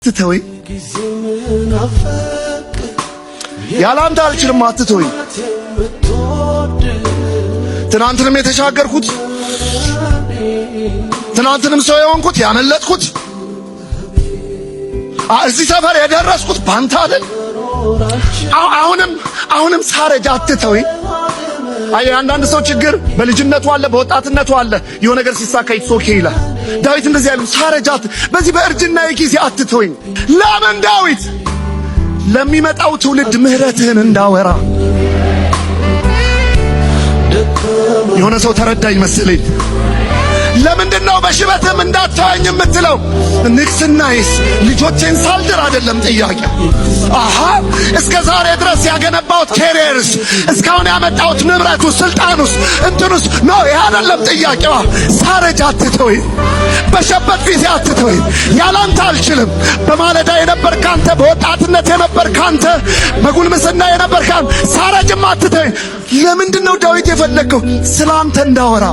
አትተወኝ፣ ያላንተ አልችልም አትተወኝ። ትናንትንም የተሻገርኩት ትናንትንም ሰው የሆንኩት ያመለጥኩት እዚህ ሰፈር የደረስኩት ባንተ አይደል? አሁንም ሳረጅ አትተወኝ። አይ አንዳንድ ሰው ችግር በልጅነቱ አለ፣ በወጣትነቱ አለ፣ የሆነ ነገር ሲሳካ ኦኬ ይላል። ዳዊት እንደዚህ ያለው ሳረጃት በዚህ በእርጅናዬ ጊዜ አትተወኝ። ለምን ዳዊት ለሚመጣው ትውልድ ምህረትህን እንዳወራ። የሆነ ሰው ተረዳኝ መሰለኝ። ለምንድነው በሽበትም እንዳታየኝ የምትለው? ንግስናዬስ ልጆቼን ሳልድር አይደለም ጥያቄ። እስከ ዛሬ ድረስ ያገነባሁት ኬሪየርስ፣ እስካሁን ያመጣሁት ንብረቱ፣ ስልጣኑስ፣ እንትኑስ ነው ይሄ አይደለም ጥያቄዋ። ሳረጅ አትተወኝ፣ በሸበት ጊዜ አትተወኝ። ያላንተ አልችልም። በማለዳ የነበርክ አንተ፣ በወጣትነት የነበርክ አንተ፣ በጉልምስና የነበርክ አንተ፣ ሳረጅም አትተወኝ። ለምንድነው ዳዊት የፈለገው? ስላንተ እንዳወራ